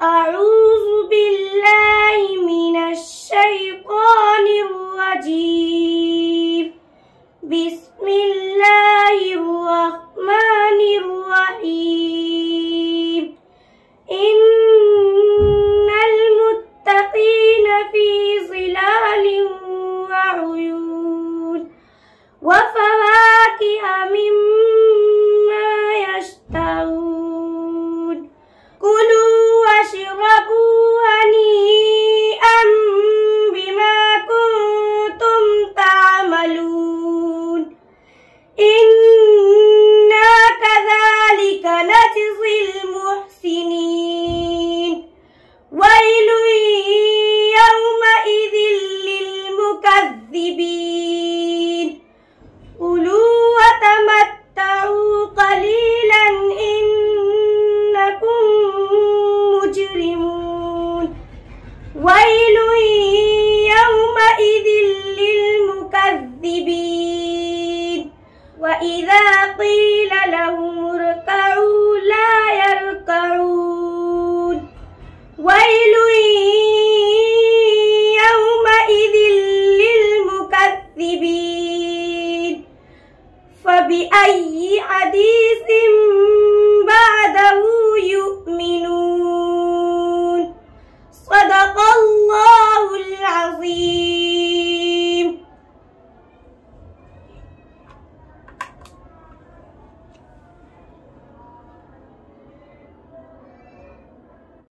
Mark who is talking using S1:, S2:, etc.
S1: أعوذ بالله من الشيطان الرجيم. بسم الله الرحمن الرحيم. إن المتقين في ظلال وعيون وفواكه مما يشتهون. كلوا واشربوا هنيئا بما كنتم تعملون. إنا كذلك نجزي المحسنين. ويل يومئذ للمكذبين. كلوا وتمتعوا قليلا إنكم مجرمون. ويل يومئذ للمكذبين. وإذا قيل لهم اركعوا لا يركعون. ويل يومئذ للمكذبين. فبأي حديث بعده يؤمنون؟